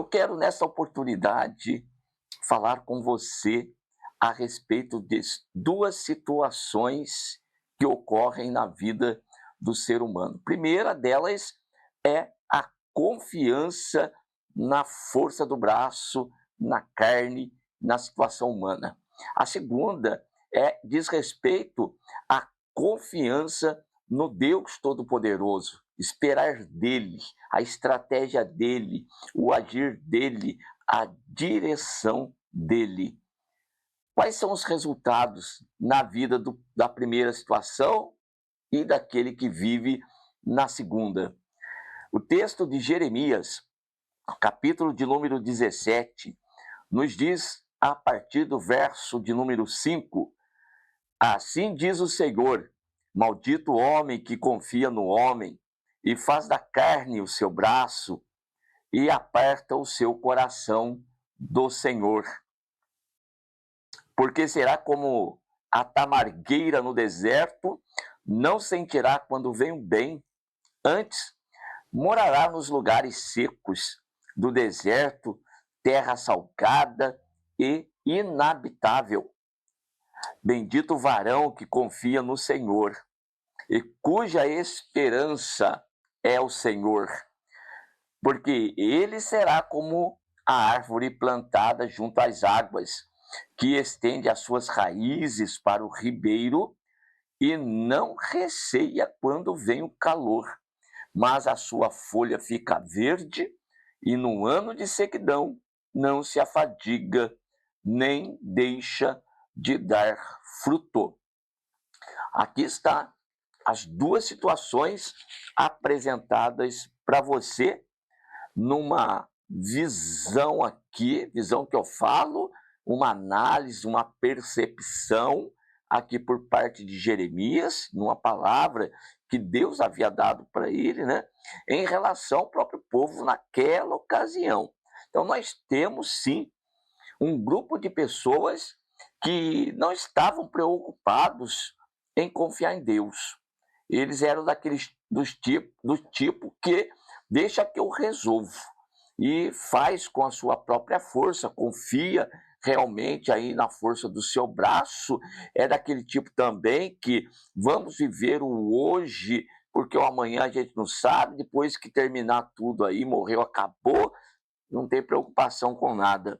quero, nessa oportunidade, falar com você a respeito de duas situações que ocorrem na vida do ser humano. A primeira delas é a confiança na força do braço, na carne, na situação humana. A segunda diz respeito à confiança no Deus Todo-Poderoso, esperar dele, a estratégia dele, o agir dele, a direção dele. Quais são os resultados na vida da primeira situação e daquele que vive na segunda? O texto de Jeremias, capítulo de número 17, nos diz, a partir do verso de número 5, assim diz o Senhor, maldito o homem que confia no homem e faz da carne o seu braço e aperta o seu coração do Senhor. Porque será como a tamargueira no deserto, não sentirá quando vem o bem, antes morará nos lugares secos do deserto, terra salgada e inabitável. Bendito o varão que confia no Senhor e cuja esperança é o Senhor, porque ele será como a árvore plantada junto às águas, que estende as suas raízes para o ribeiro e não receia quando vem o calor, mas a sua folha fica verde e no ano de sequidão não se afadiga, nem deixa de dar fruto. Aqui está as duas situações apresentadas para você numa visão aqui, visão que eu falo, uma análise, uma percepção aqui por parte de Jeremias, numa palavra que Deus havia dado para ele, né, em relação ao próprio povo naquela ocasião. Então nós temos sim um grupo de pessoas que não estavam preocupados em confiar em Deus. Eles eram daqueles do tipo que deixa que eu resolvo e faz com a sua própria força, confia realmente aí na força do seu braço, é daquele tipo também que vamos viver o hoje, porque o amanhã a gente não sabe, depois que terminar tudo aí, morreu, acabou, não tem preocupação com nada.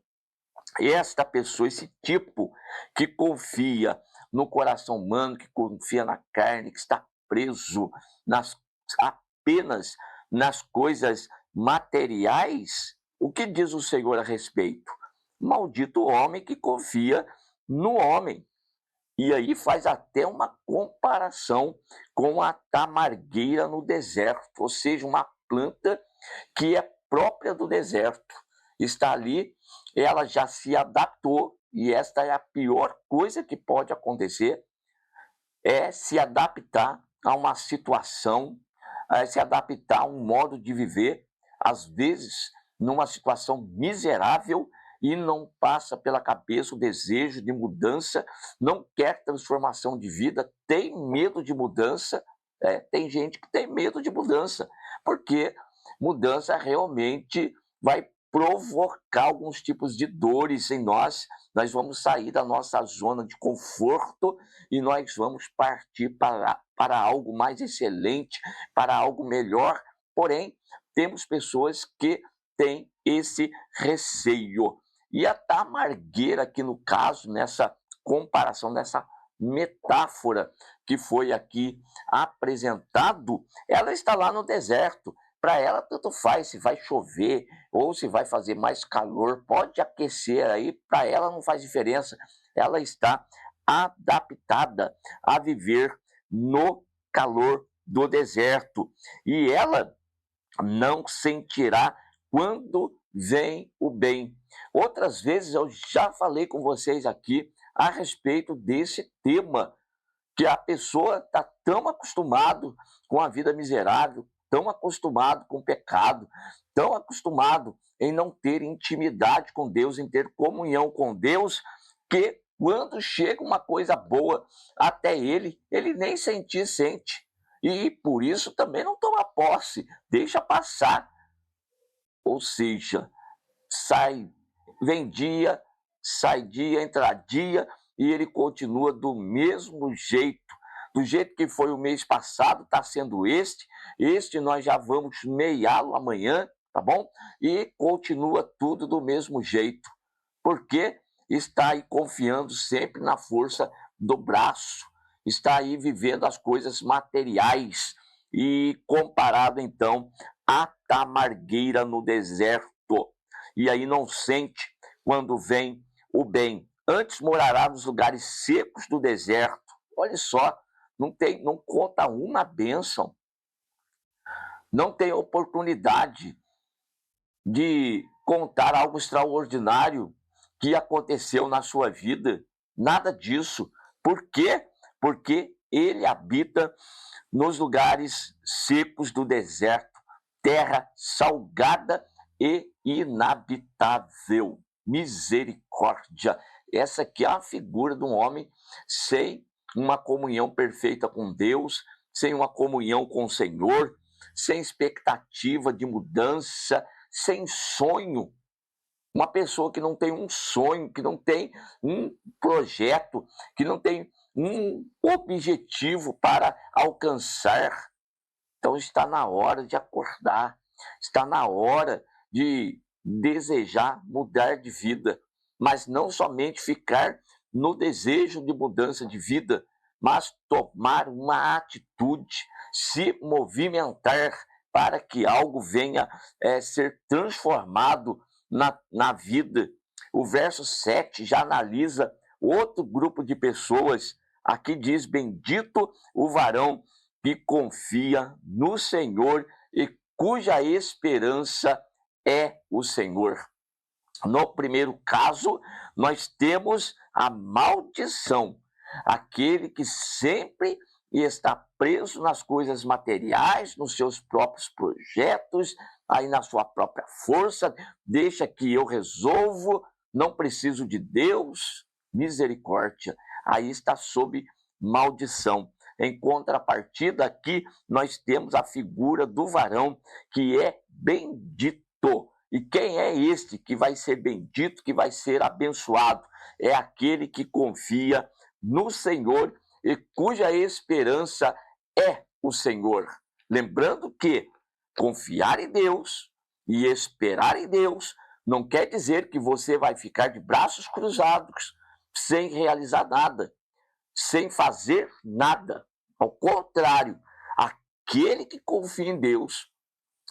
E esta pessoa, esse tipo que confia no coração humano, que confia na carne, que está preso apenas nas coisas materiais, o que diz o Senhor a respeito? Maldito o homem que confia no homem. E aí faz até uma comparação com a tamargueira no deserto, ou seja, uma planta que é própria do deserto. Está ali, ela já se adaptou, e esta é a pior coisa que pode acontecer, é se adaptar a uma situação, se adaptar a um modo de viver, às vezes numa situação miserável, e não passa pela cabeça o desejo de mudança, não quer transformação de vida, tem medo de mudança. Tem gente que tem medo de mudança, porque mudança realmente vai provocar alguns tipos de dores em nós. Nós vamos sair da nossa zona de conforto e nós vamos partir para algo mais excelente, para algo melhor. Porém, temos pessoas que têm esse receio. E a tamargueira aqui no caso, nessa comparação, nessa metáfora que foi aqui apresentado, ela está lá no deserto. Para ela, tanto faz se vai chover ou se vai fazer mais calor, pode aquecer aí, para ela não faz diferença. Ela está adaptada a viver no calor do deserto. E ela não sentirá quando vem o bem. Outras vezes eu já falei com vocês aqui a respeito desse tema, que a pessoa está tão acostumado com a vida miserável, tão acostumado com o pecado, tão acostumado em não ter intimidade com Deus, em ter comunhão com Deus, que quando chega uma coisa boa até ele nem sentir sente. E por isso também não toma posse, deixa passar. Ou seja, vem dia, sai dia, entra dia, e ele continua do mesmo jeito. Do jeito que foi o mês passado, está sendo este nós já vamos meiá-lo amanhã, tá bom? E continua tudo do mesmo jeito, porque está aí confiando sempre na força do braço, está aí vivendo as coisas materiais, e comparado então à tamargueira no deserto, e aí não sente quando vem o bem. Antes morará nos lugares secos do deserto. Olha só, não conta uma bênção, não tem oportunidade de contar algo extraordinário que aconteceu na sua vida, nada disso. Por quê? Porque ele habita nos lugares secos do deserto, terra salgada e inabitável. Misericórdia! Essa aqui é a figura de um homem sem uma comunhão perfeita com Deus, sem uma comunhão com o Senhor, sem expectativa de mudança, sem sonho. Uma pessoa que não tem um sonho, que não tem um projeto, que não tem um objetivo para alcançar. Então está na hora de acordar, está na hora de desejar mudar de vida, mas não somente ficar no desejo de mudança de vida, mas tomar uma atitude, se movimentar para que algo venha ser transformado na vida. O verso 7 já analisa outro grupo de pessoas. Aqui diz: bendito o varão que confia no Senhor e cuja esperança é o Senhor. No primeiro caso, nós temos a maldição, aquele que sempre está preso nas coisas materiais, nos seus próprios projetos, aí na sua própria força, deixa que eu resolvo, não preciso de Deus. Misericórdia, aí está sob maldição. Em contrapartida, aqui nós temos a figura do varão que é bendito. E quem é este que vai ser bendito, que vai ser abençoado? É aquele que confia no Senhor e cuja esperança é o Senhor. Lembrando que confiar em Deus e esperar em Deus não quer dizer que você vai ficar de braços cruzados, sem realizar nada, sem fazer nada. Ao contrário, aquele que confia em Deus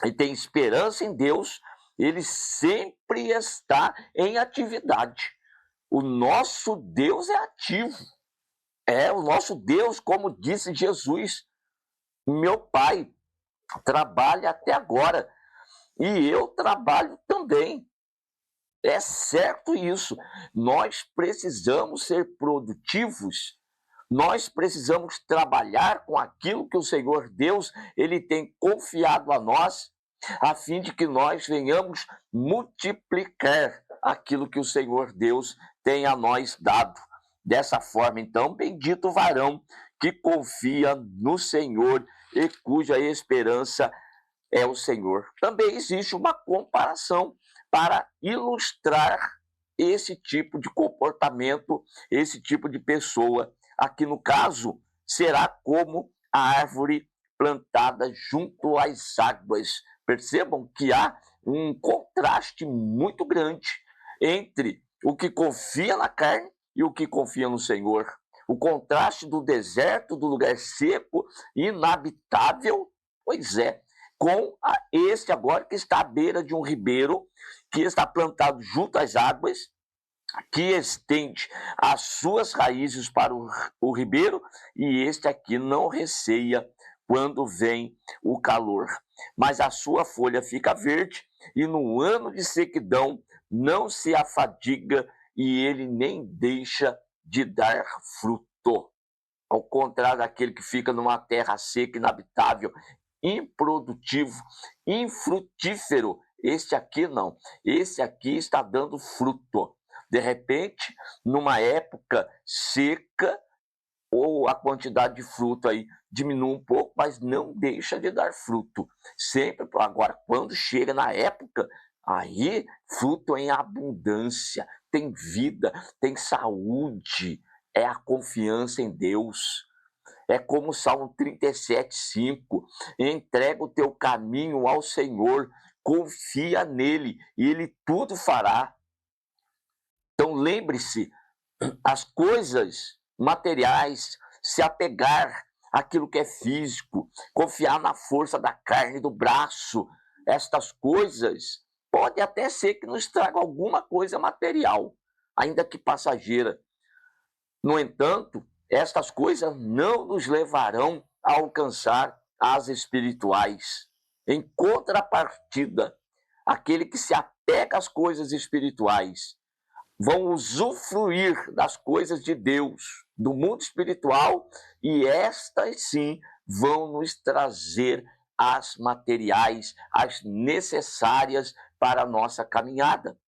e tem esperança em Deus, ele sempre está em atividade. O nosso Deus é ativo. É o nosso Deus, como disse Jesus: meu Pai trabalha até agora e eu trabalho também. É certo isso. Nós precisamos ser produtivos. Nós precisamos trabalhar com aquilo que o Senhor Deus ele tem confiado a nós, a fim de que nós venhamos multiplicar aquilo que o Senhor Deus tem a nós dado. Dessa forma, então, bendito o varão que confia no Senhor e cuja esperança é o Senhor. Também existe uma comparação para ilustrar esse tipo de comportamento, esse tipo de pessoa. Aqui no caso, será como a árvore plantada junto às águas. Percebam que há um contraste muito grande entre o que confia na carne e o que confia no Senhor. O contraste do deserto, do lugar seco, inabitável, pois é, com este agora que está à beira de um ribeiro, que está plantado junto às águas, que estende as suas raízes para o ribeiro, e este aqui não receia quando vem o calor, mas a sua folha fica verde, e no ano de sequidão não se afadiga, e ele nem deixa de dar fruto. Ao contrário daquele que fica numa terra seca, inabitável, improdutivo, infrutífero, este aqui não. Esse aqui está dando fruto. De repente, numa época seca, ou a quantidade de fruto aí diminui um pouco, mas não deixa de dar fruto. Sempre, agora, quando chega na época, Aí, fruto em abundância, tem vida, tem saúde, é a confiança em Deus. É como o Salmo 37:5, entrega o teu caminho ao Senhor, confia nele e ele tudo fará. Então lembre-se, as coisas materiais, se apegar àquilo que é físico, confiar na força da carne, do braço, estas coisas, pode até ser que nos traga alguma coisa material, ainda que passageira. No entanto, estas coisas não nos levarão a alcançar as espirituais. Em contrapartida, aquele que se apega às coisas espirituais vão usufruir das coisas de Deus, do mundo espiritual, e estas sim vão nos trazer as materiais, as necessárias para a nossa caminhada.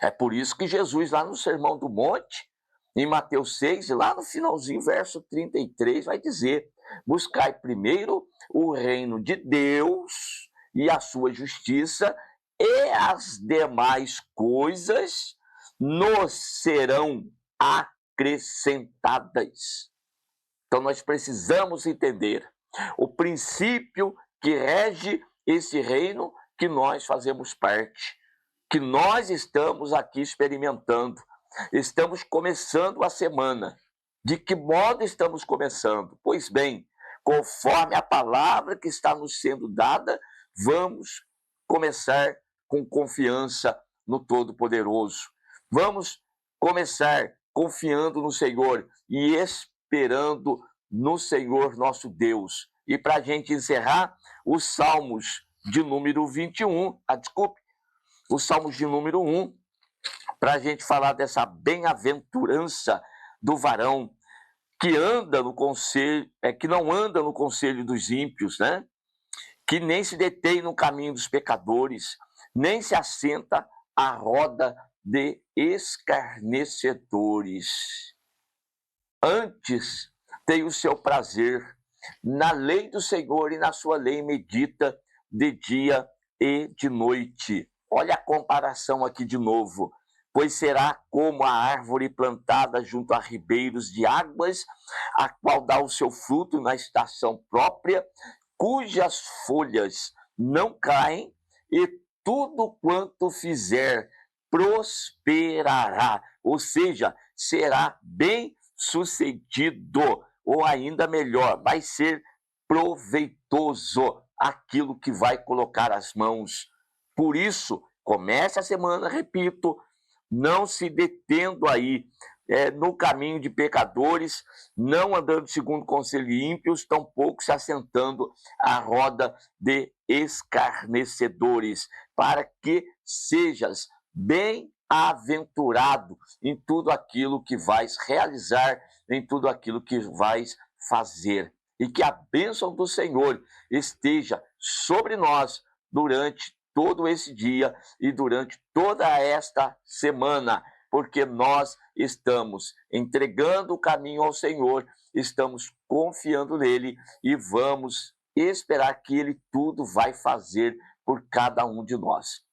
É por isso que Jesus, lá no Sermão do Monte, em Mateus 6, lá no finalzinho, verso 33, vai dizer: buscai primeiro o reino de Deus e a sua justiça, e as demais coisas nos serão acrescentadas. Então nós precisamos entender o princípio que rege esse reino que nós fazemos parte, que nós estamos aqui experimentando. Estamos começando a semana. De que modo estamos começando? Pois bem, conforme a palavra que está nos sendo dada, vamos começar com confiança no Todo-Poderoso. Vamos começar confiando no Senhor e esperando no Senhor nosso Deus. E para a gente encerrar, os Salmos de número 21, os Salmos de número 1, para a gente falar dessa bem-aventurança do varão que anda no conselho, que não anda no conselho dos ímpios, né? Que nem se detém no caminho dos pecadores, nem se assenta à roda de escarnecedores. Antes tem o seu prazer na lei do Senhor, e na sua lei medita de dia e de noite. Olha a comparação aqui de novo. Pois será como a árvore plantada junto a ribeiros de águas, a qual dá o seu fruto na estação própria, cujas folhas não caem, e tudo quanto fizer prosperará, ou seja, será bem sucedido, ou ainda melhor, vai ser proveitoso aquilo que vai colocar as mãos. Por isso, comece a semana, repito, não se detendo aí no caminho de pecadores, não andando segundo o conselho de ímpios, tampouco se assentando à roda de escarnecedores, para que sejas bem-aventurado em tudo aquilo que vais realizar, em tudo aquilo que vais fazer. E que a bênção do Senhor esteja sobre nós durante todo esse dia e durante toda esta semana, porque nós estamos entregando o caminho ao Senhor, estamos confiando nele e vamos esperar que ele tudo vai fazer por cada um de nós.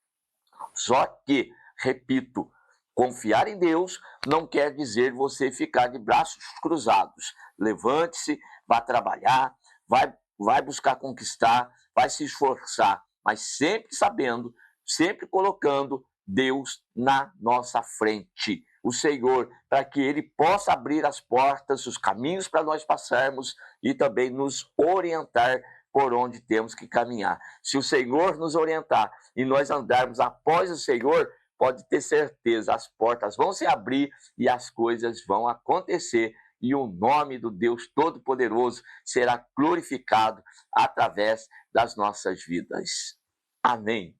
Só que, repito, confiar em Deus não quer dizer você ficar de braços cruzados. Levante-se, vá trabalhar, vai buscar conquistar, vai se esforçar, mas sempre sabendo, sempre colocando Deus na nossa frente. O Senhor, para que ele possa abrir as portas, os caminhos para nós passarmos e também nos orientar por onde temos que caminhar. Se o Senhor nos orientar e nós andarmos após o Senhor, pode ter certeza, as portas vão se abrir e as coisas vão acontecer, e o nome do Deus Todo-Poderoso será glorificado através das nossas vidas. Amém.